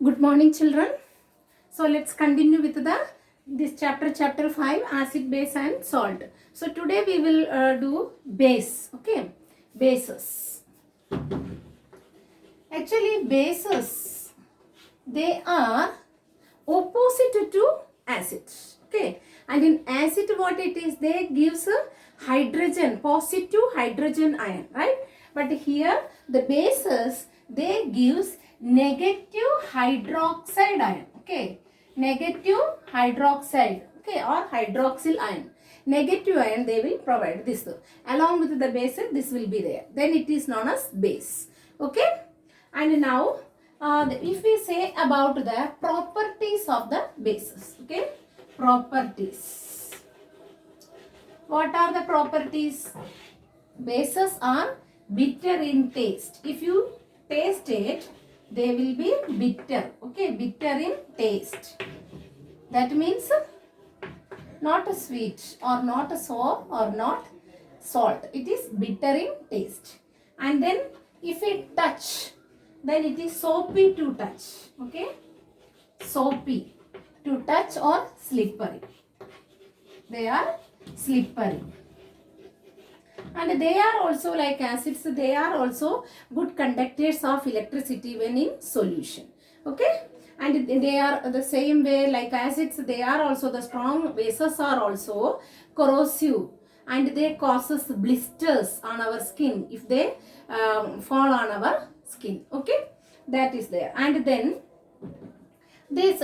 Good morning, children. So let's continue with this chapter 5, acid, base and salt. So today we will do base. Okay, bases. Actually, bases, they are opposite to acid. Okay, and in acid what it is, they gives a hydrogen, positive hydrogen ion, right? But here the bases, they gives negative hydroxide ion. Okay, negative hydroxide, okay, or hydroxyl ion. Negative ion they will provide this. Along with the bases, this will be there. Then it is known as base. Okay, and now if we say about the properties of the bases. Okay, properties. What are the properties? Bases are bitter in taste. If you taste it, they will be bitter. Okay, bitter in taste. That means not sweet or not sour or not salt. It is bitter in taste. And then if we touch, then it is soapy to touch. Okay, soapy to touch or slippery. They are slippery. And they are also like acids, they are also good conductors of electricity when in solution. Okay, and they are the same way like acids, they are also, the strong bases are also corrosive and they causes blisters on our skin if they fall on our skin. Okay, that is there. And then this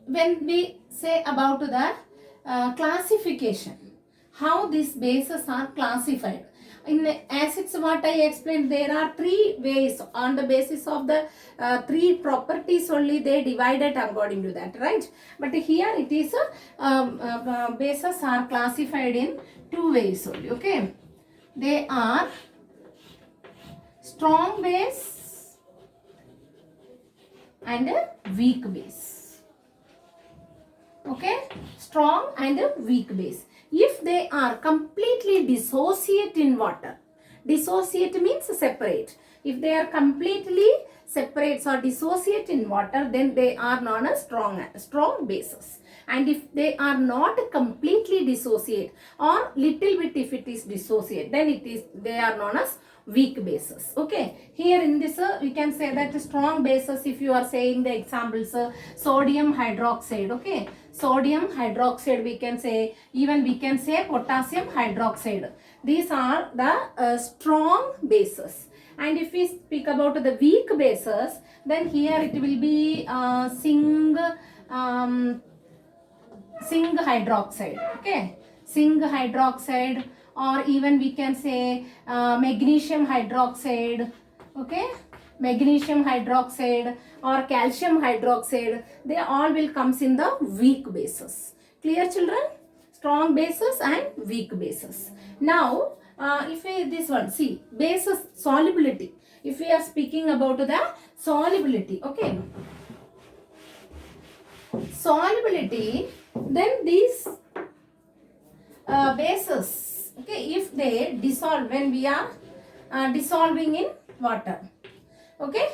when we say about the classification, how these bases are classified. In acids, what I explained, there are three ways on the basis of the three properties only they divided according to that, right? But here it is bases are classified in two ways only. Okay, they are strong base and weak base. Okay, strong and weak base. If they are completely dissociate in water, dissociate means separate. If they are completely separates or dissociate in water, then they are known as strong bases. And if they are not completely dissociate or little bit if it is dissociate, then they are known as weak bases. Okay, here in this we can say that strong bases, if you are saying the examples, sodium hydroxide. Okay, sodium hydroxide we can say, even we can say potassium hydroxide. These are the strong bases. And if we speak about the weak bases, then here it will be zinc hydroxide. Okay, zinc hydroxide, or even we can say magnesium hydroxide. Okay, magnesium hydroxide or calcium hydroxide, they all will comes in the weak bases. Clear, children? Strong bases and weak bases. Now if we this one, see, bases solubility. If we are speaking about the solubility, okay, solubility, then these bases, okay, if they dissolve, when we are dissolving in water, okay,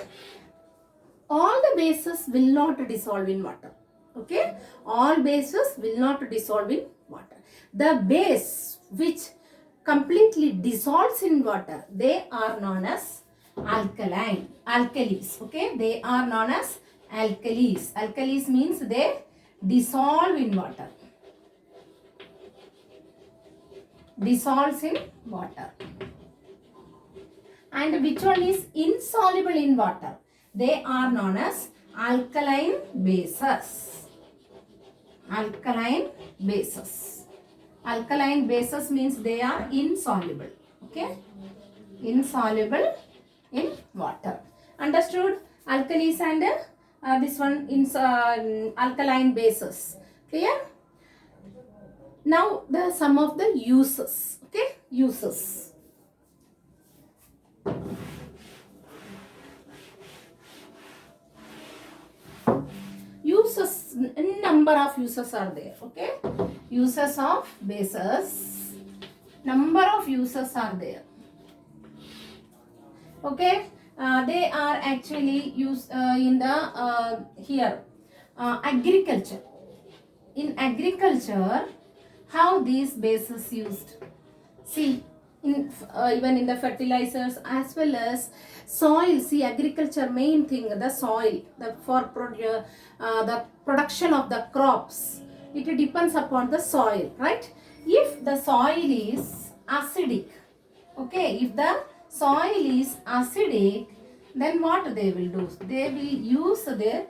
all the bases will not dissolve in water. Okay, all bases will not dissolve in water. The base which completely dissolves in water, they are known as alkalis. Okay, they are known as alkalis. Alkalis means they dissolve in water. Dissolves in water. And which one is insoluble in water? They are known as alkaline bases. Alkaline bases. Alkaline bases means they are insoluble. Okay, insoluble in water. Understood? Alkalis and this one alkaline bases. Clear? Now the some of the uses. Okay, uses. Uses, number of uses are there. Okay, uses of bases, number of uses are there. Okay, they are actually used in the here agriculture. In agriculture, how these bases used? See, in even in the fertilizers as well as soil. See, agriculture main thing, the soil, the the production of the crops. It depends upon the soil, right? If the soil is acidic, okay, if the soil is acidic, then what they will do? They will use their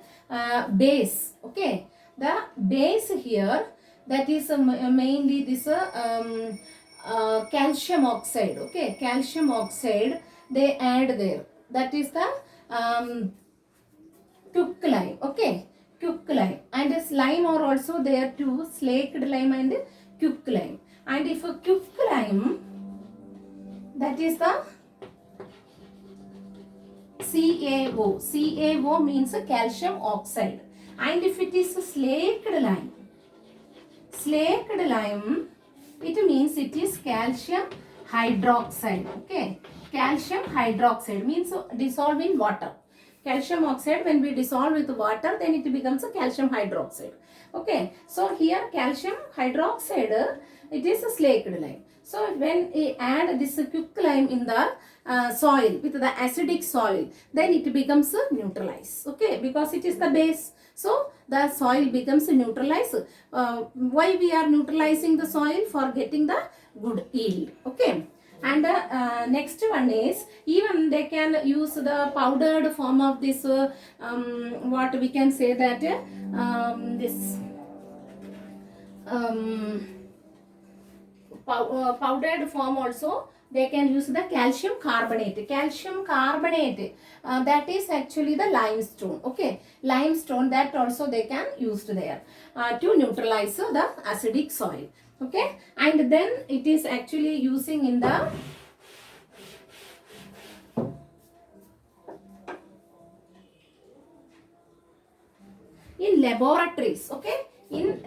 base, okay. The base here, that is mainly this calcium oxide, okay, calcium oxide they add there, that is the quicklime, okay, quicklime, and this lime are also there too, slaked lime and quicklime. And if a quicklime, that is the CaO. CaO means a calcium oxide. And if it is a slaked lime, it means it is calcium hydroxide. Okay, calcium hydroxide means dissolved in water. Calcium oxide, when we dissolve with water, then it becomes a calcium hydroxide. Okay, so here calcium hydroxide, it is a slaked lime. So when we add this quicklime in the soil, with the acidic soil, then it becomes neutralized. Okay, because it is the base. So the soil becomes neutralized. Why we are neutralizing the soil? For getting the good yield. Okay. And next one is, even they can use the powdered form of this, what we can say that, this powdered form also, they can use the calcium carbonate. Calcium carbonate, that is actually the limestone. Okay, limestone, that also they can use there to neutralize the acidic soil. Okay, and then it is actually using in the in laboratories. Okay, in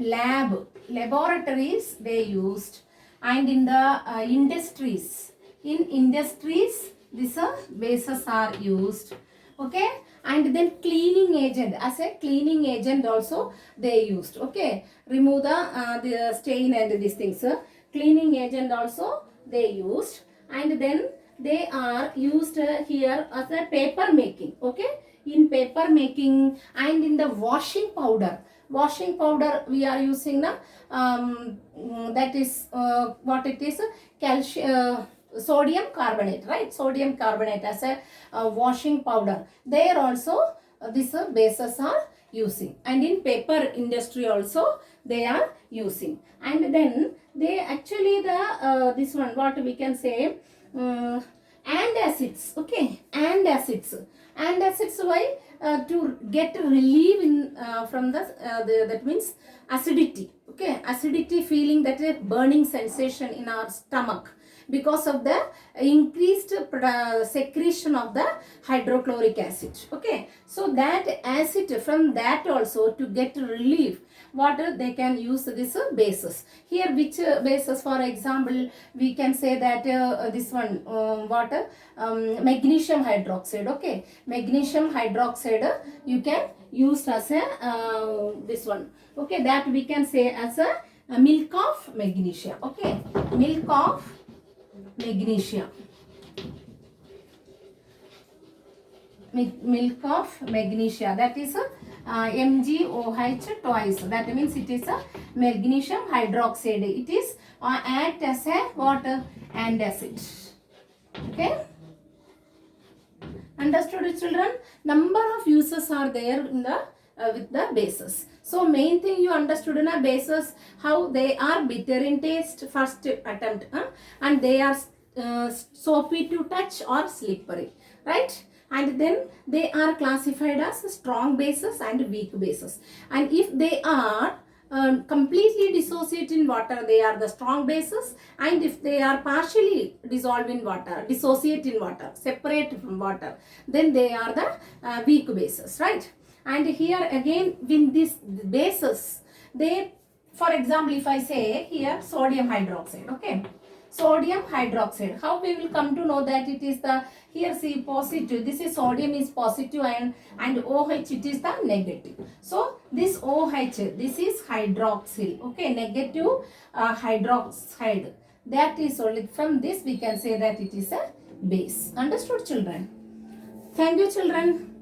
laboratories they used, and in the industries. In industries, these bases are used. Okay, and then cleaning agent, as a cleaning agent also they used. Okay, remove the stain and these things. Cleaning agent also they used, and then they are used here as a paper making. Okay, in paper making, and in the washing powder. Washing powder we are using the that is what it is, calcium sodium carbonate, right? Sodium carbonate as a washing powder. There also these bases are using, and in paper industry also they are using. And then they actually the this one, what we can say, antacids. Okay, antacids. Antacids, why? To get relief in from the that means acidity. Okay, acidity feeling, that a burning sensation in our stomach, because of the increased secretion of the hydrochloric acid. Okay, so that acid, from that also to get relief, what they can use this bases. Here which bases, for example, we can say that this one, what, magnesium hydroxide. Okay, magnesium hydroxide you can use as a this one. Okay, that we can say as a milk of magnesia. Okay, milk of magnesia. Milk of magnesia, that is MgOH twice. That means it is a magnesium hydroxide. It is act as a what? Antacid. Okay, understood, children? Number of uses are there in the with the bases. So main thing you understood in a bases, how they are bitter in taste, first attempt, and they are soapy to touch or slippery, right? And then they are classified as strong bases and weak bases. And if they are completely dissociate in water, they are the strong bases. And if they are partially dissolved in water, dissociate in water, separate from water, then they are the weak bases, right? And here again, with these bases, they, for example, if I say here sodium hydroxide. Okay, sodium hydroxide. How we will come to know that it is the, here see positive, this is sodium is positive ion and OH it is the negative. So this OH, this is hydroxyl, okay, negative hydroxide. That is only from this we can say that it is a base. Understood children? Thank you children.